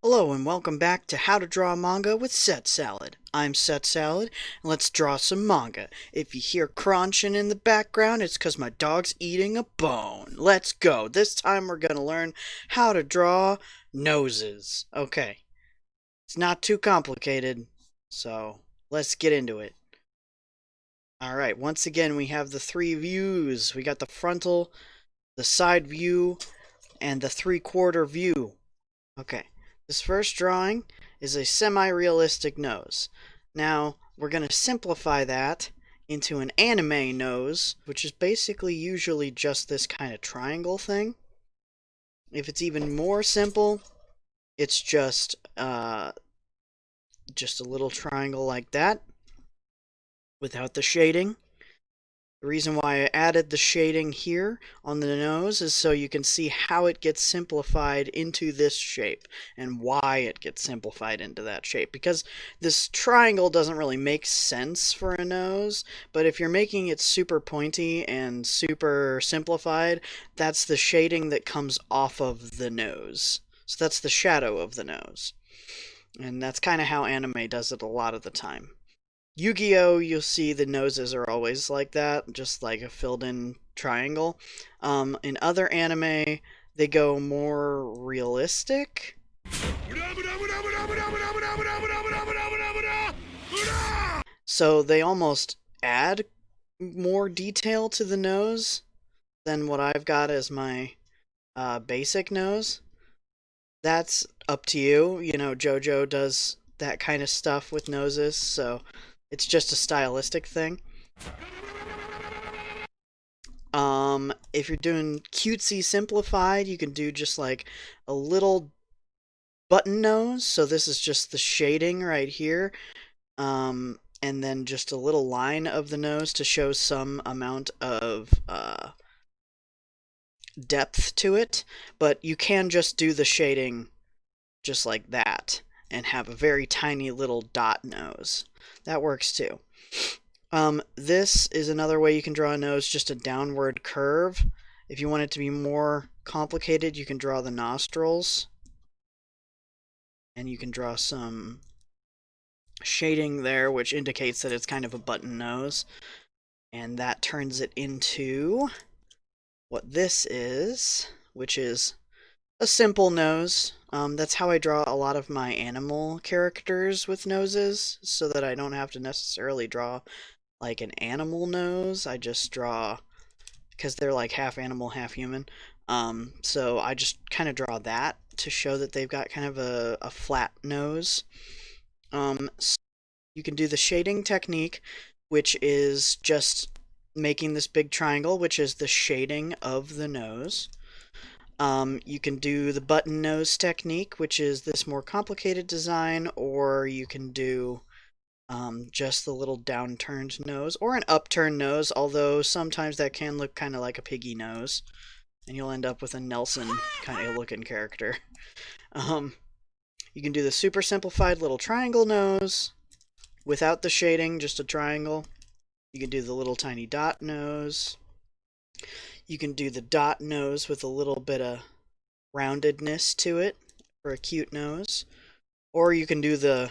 Hello and welcome back to How to Draw Manga with Setsaled. I'm Setsaled, and let's draw some manga. If you hear crunching in the background, it's because my dog's eating a bone. Let's go. This time we're going to learn how to draw noses. Okay, it's not too complicated, so let's get into it. Alright, once again we have the three views. We got the frontal, the side view, and the three-quarter view. Okay. This first drawing is a semi-realistic nose. Now, we're going to simplify that into an anime nose, which is basically usually just this kind of triangle thing. If it's even more simple, it's just a little triangle like that, without the shading. The reason why I added the shading here on the nose is so you can see how it gets simplified into this shape and why it gets simplified into that shape. Because this triangle doesn't really make sense for a nose, but if you're making it super pointy and super simplified, that's the shading that comes off of the nose. So that's the shadow of the nose. And that's kind of how anime does it a lot of the time. Yu-Gi-Oh! You'll see the noses are always like that, just like a filled-in triangle. In other anime, they go more realistic. So they almost add more detail to the nose than what I've got as my basic nose. That's up to you. You know, Jojo does that kind of stuff with noses, so it's just a stylistic thing. If you're doing cutesy simplified, you can do just like a little button nose. So this is just the shading right here. And then just a little line of the nose to show some amount of depth to it. But you can just do the shading just like that and have a very tiny little dot nose. That works too. This is another way you can draw a nose, just a downward curve. If you want it to be more complicated, you can draw the nostrils. And you can draw some shading there, which indicates that it's kind of a button nose. And that turns it into what this is, which is a simple nose. That's how I draw a lot of my animal characters with noses, so that I don't have to necessarily draw like an animal nose. I just draw, because they're like half animal, half human. So I just kind of draw that to show that they've got kind of a flat nose. So you can do the shading technique, which is just making this big triangle, which is the shading of the nose. You can do the button nose technique, which is this more complicated design, or you can do just the little downturned nose, or an upturned nose, although sometimes that can look kind of like a piggy nose, and you'll end up with a Nelson kind of looking character. You can do the super simplified little triangle nose, without the shading, just a triangle. You can do the little tiny dot nose. You can do the dot nose with a little bit of roundedness to it for a cute nose. Or you can do the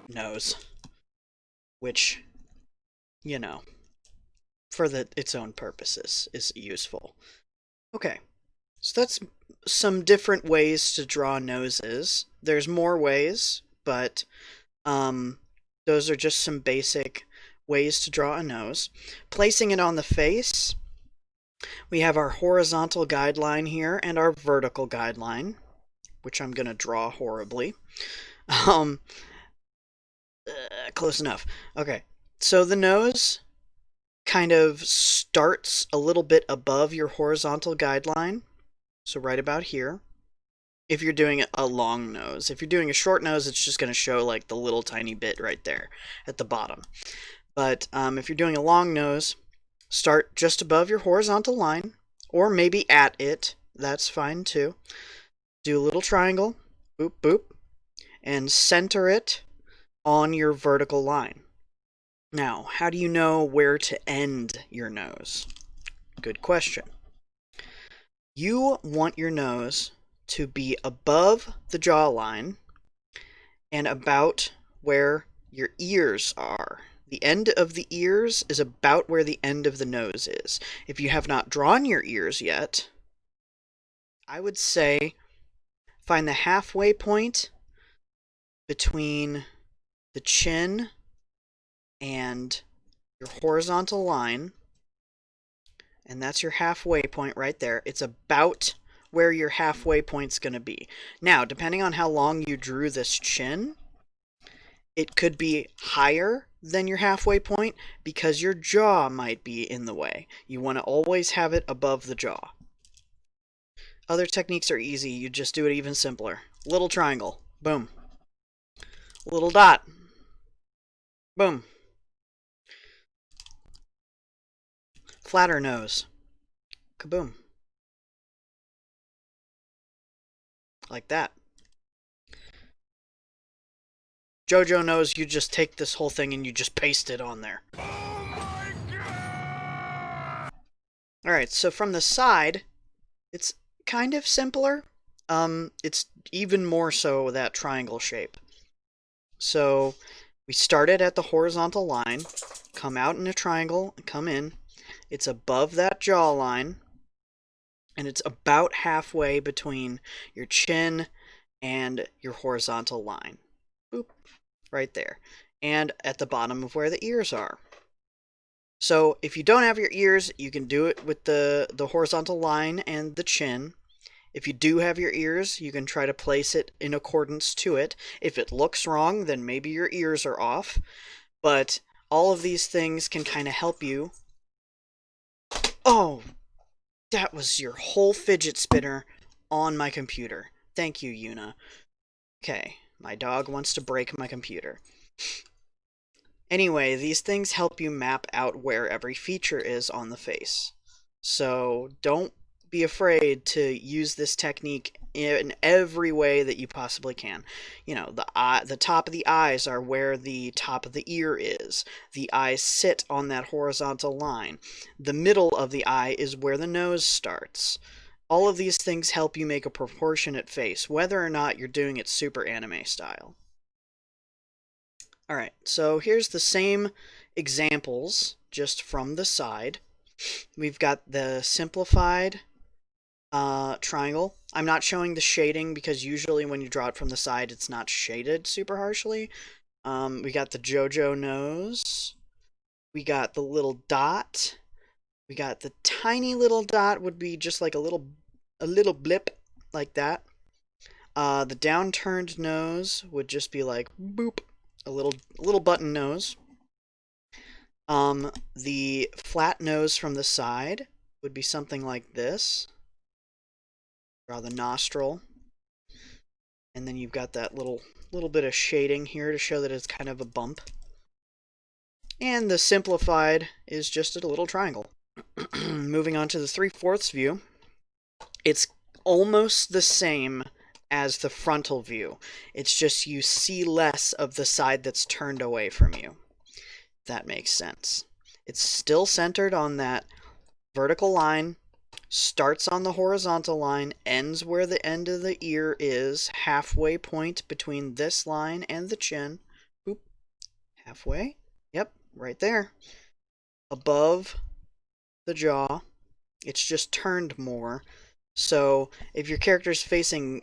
nose, which, you know, for its own purposes is useful. Okay, so that's some different ways to draw noses. There's more ways, but those are just some basic ways to draw a nose. Placing it on the face, we have our horizontal guideline here and our vertical guideline, which I'm going to draw horribly. Close enough. Okay, so the nose kind of starts a little bit above your horizontal guideline, so right about here. If you're doing a long nose. If you're doing a short nose, it's just going to show like the little tiny bit right there at the bottom. But if you're doing a long nose, start just above your horizontal line, or maybe at it. That's fine too. Do a little triangle, boop, boop, and center it on your vertical line. Now, how do you know where to end your nose? Good question. You want your nose to be above the jawline and about where your ears are. The end of the ears is about where the end of the nose is. If you have not drawn your ears yet, I would say find the halfway point between the chin and your horizontal line, and that's your halfway point right there. It's about where your halfway point's going to be. Now, depending on how long you drew this chin, it could be higher than your halfway point because your jaw might be in the way. You want to always have it above the jaw. Other techniques are easy. You just do it even simpler. Little triangle. Boom. Little dot. Boom. Flatter nose. Kaboom. Like that. Jojo knows you just take this whole thing and you just paste it on there. Oh my God! Alright, so from the side, it's kind of simpler. It's even more so that triangle shape. So we started at the horizontal line, come out in a triangle, and come in. It's above that jawline, and it's about halfway between your chin and your horizontal line. Boop. Right there. And at the bottom of where the ears are. So if you don't have your ears, you can do it with the horizontal line and the chin. If you do have your ears, you can try to place it in accordance to it. If it looks wrong, then maybe your ears are off. But all of these things can kind of help you. Oh, that was your whole fidget spinner on my computer. Thank you, Yuna. Okay, my dog wants to break my computer. Anyway, these things help you map out where every feature is on the face. So don't be afraid to use this technique in every way that you possibly can. You know, the top of the eyes are where the top of the ear is. The eyes sit on that horizontal line. The middle of the eye is where the nose starts. All of these things help you make a proportionate face, whether or not you're doing it super anime style. Alright, so here's the same examples, just from the side. We've got the simplified triangle. I'm not showing the shading because usually when you draw it from the side, it's not shaded super harshly. We got the Jojo nose. We got the little dot. We got the tiny little dot would be just like a little blip like that. The downturned nose would just be like boop, a little button nose. The flat nose from the side would be something like this. Draw the nostril. And then you've got that little bit of shading here to show that it's kind of a bump. And the simplified is just a little triangle. Moving on to the 3/4 view. It's almost the same as the frontal view. It's just you see less of the side that's turned away from you. If that makes sense. It's still centered on that vertical line, starts on the horizontal line, ends where the end of the ear is, halfway point between this line and the chin. Boop. Halfway. Yep, right there. Above the jaw. It's just turned more. So if your character's facing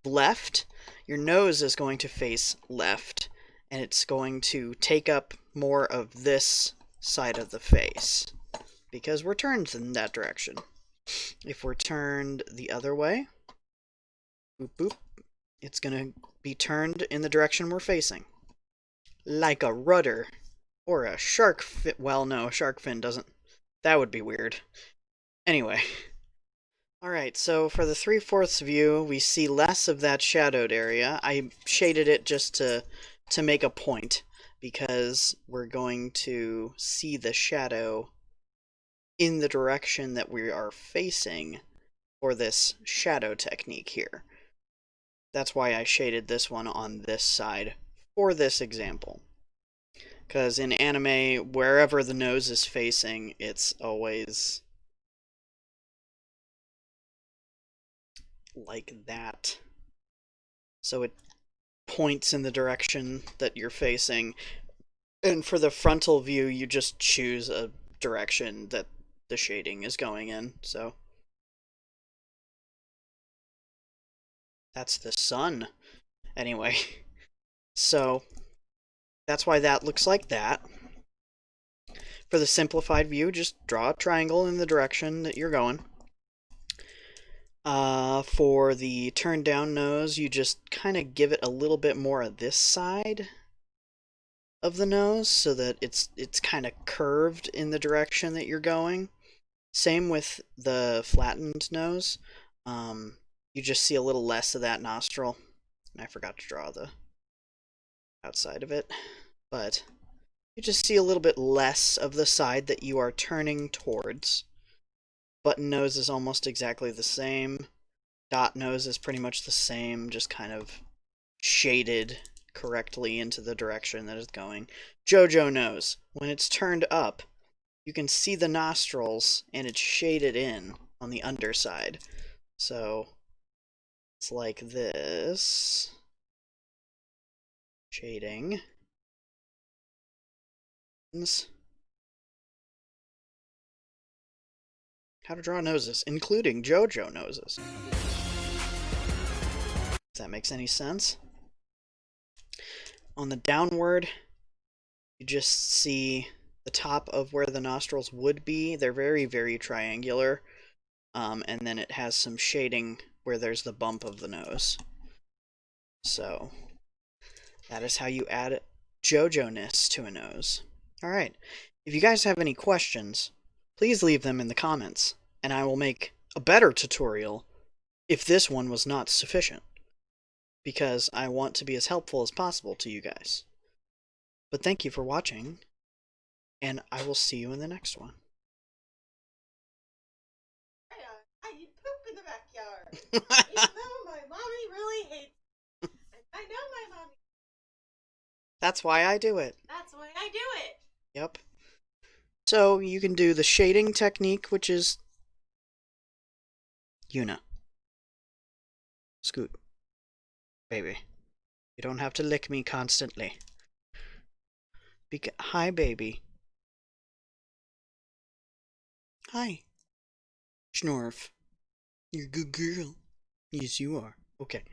left, your nose is going to face left, and it's going to take up more of this side of the face, because we're turned in that direction. If we're turned the other way, boop boop, it's going to be turned in the direction we're facing. Like a rudder, or a shark fin. Well, no, a shark fin doesn't. That would be weird. Anyway. Alright, so for the 3/4 view, we see less of that shadowed area. I shaded it just to make a point, because we're going to see the shadow in the direction that we are facing for this shadow technique here. That's why I shaded this one on this side for this example. Because in anime, wherever the nose is facing, it's always like that. So it points in the direction that you're facing. And for the frontal view, you just choose a direction that the shading is going in. So that's the sun. Anyway, so that's why that looks like that. For the simplified view, just draw a triangle in the direction that you're going. For the turned down nose, you just kind of give it a little bit more of this side of the nose so that it's kind of curved in the direction that you're going. Same with the flattened nose. You just see a little less of that nostril. And I forgot to draw the outside of it. But you just see a little bit less of the side that you are turning towards. Button nose is almost exactly the same. Dot nose is pretty much the same, just kind of shaded correctly into the direction that it's going. Jojo nose, when it's turned up, you can see the nostrils and it's shaded in on the underside. So it's like this. Shading. How to draw noses, including Jojo noses. If that makes any sense. On the downward, you just see the top of where the nostrils would be. They're very, very triangular. And then it has some shading where there's the bump of the nose. So that is how you add Jojo-ness to a nose. Alright, if you guys have any questions, please leave them in the comments, and I will make a better tutorial if this one was not sufficient, because I want to be as helpful as possible to you guys. But thank you for watching, and I will see you in the next one. I eat poop in the backyard. Even though my mommy really hates it. I know my mommy. That's why I do it. That's why I do it. Yep. So you can do the shading technique, which is Yuna. Scoot. Baby. You don't have to lick me constantly. Hi, baby. Hi. Schnorf. You're a good girl. Yes, you are. Okay.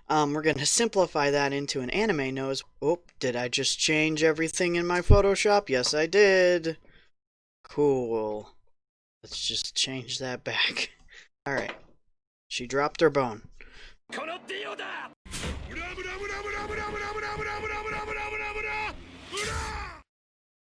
We're going to simplify that into an anime nose. Oh, did I just change everything in my Photoshop? Yes, I did. Cool. Let's just change that back. Alright. She dropped her bone.